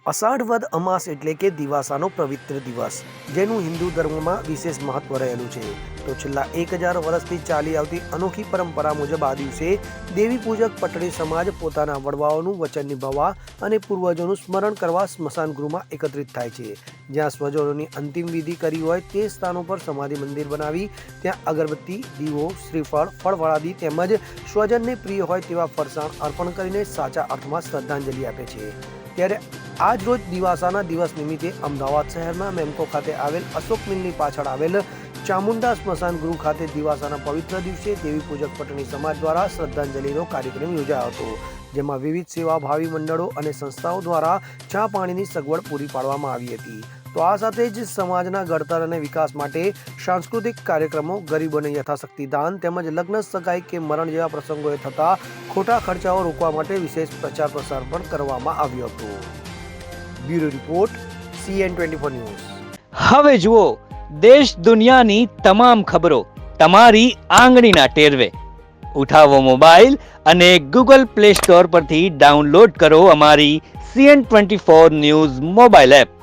અષાઢ વદ અમાસ એટલે કે દિવાસાનો પવિત્ર દિવસ, જેનું હિન્દુ ધર્મમાં વિશેષ મહત્વ રહેલું છે. તો છેલ્લા 1000 વર્ષથી ચાલી આવતી અનોખી પરંપરા મુજબ આ દિવસે દેવી પૂજક પટણી સમાજ પોતાના વડવાઓનું વચન નિભાવવા અને પૂર્વજોનું સ્મરણ કરવા સ્મશાન ગૃહમાં એકત્રિત થાય છે. જ્યાં સ્વજનોની અંતિમ વિધિ કરી હોય તે સ્થાનો પર સમાધિ મંદિર બનાવી ત્યાં અગરબત્તી, દીવો, શ્રીફળ, ફળફળાદી તેમજ સ્વજનને પ્રિય હોય તેવા ફરસાણ અર્પણ કરીને સાચા અર્થમાં શ્રદ્ધાંજલિ આપે છે. ત્યારે આજ રોજ દિવાસાના દિવસ નિમિત્તે અમદાવાદ શહેરના મેમકો ખાતે આવેલ અશોક મિલની પાછળ આવેલ ચામુંડા સ્મશાન ગૃહ ખાતે દિવાસાના પવિત્ર દિવસે દેવી પૂજક પટણી સમાજ દ્વારા શ્રદ્ધાંજલિનો કાર્યક્રમ યોજાયો હતો. જેમાં વિવિધ સેવાભાવી મંડળો અને સંસ્થાઓ દ્વારા ચા પાણીની સગવડ પૂરી પાડવામાં આવી હતી. તો આ સાથે જ સમાજના ઘડતર અને વિકાસ માટે સાંસ્કૃતિક કાર્યક્રમો, ગરીબોને યથાશક્તિ દાન તેમજ લગ્ન, સગાઈ કે મરણ જેવા પ્રસંગોએ થતા ખોટા ખર્ચાઓ રોકવા માટે વિશેષ પ્રચાર પ્રસાર પણ કરવામાં આવ્યો હતો. Bureau report, CN24 news. હવે જુઓ દેશ દુનિયાની તમામ ખબરો તમારી આંગળીના ટેરવે. ઉઠાવો મોબાઈલ અને Google Play Store પરથી ડાઉનલોડ કરો અમારી CN24 ન્યૂઝ મોબાઈલ એપ.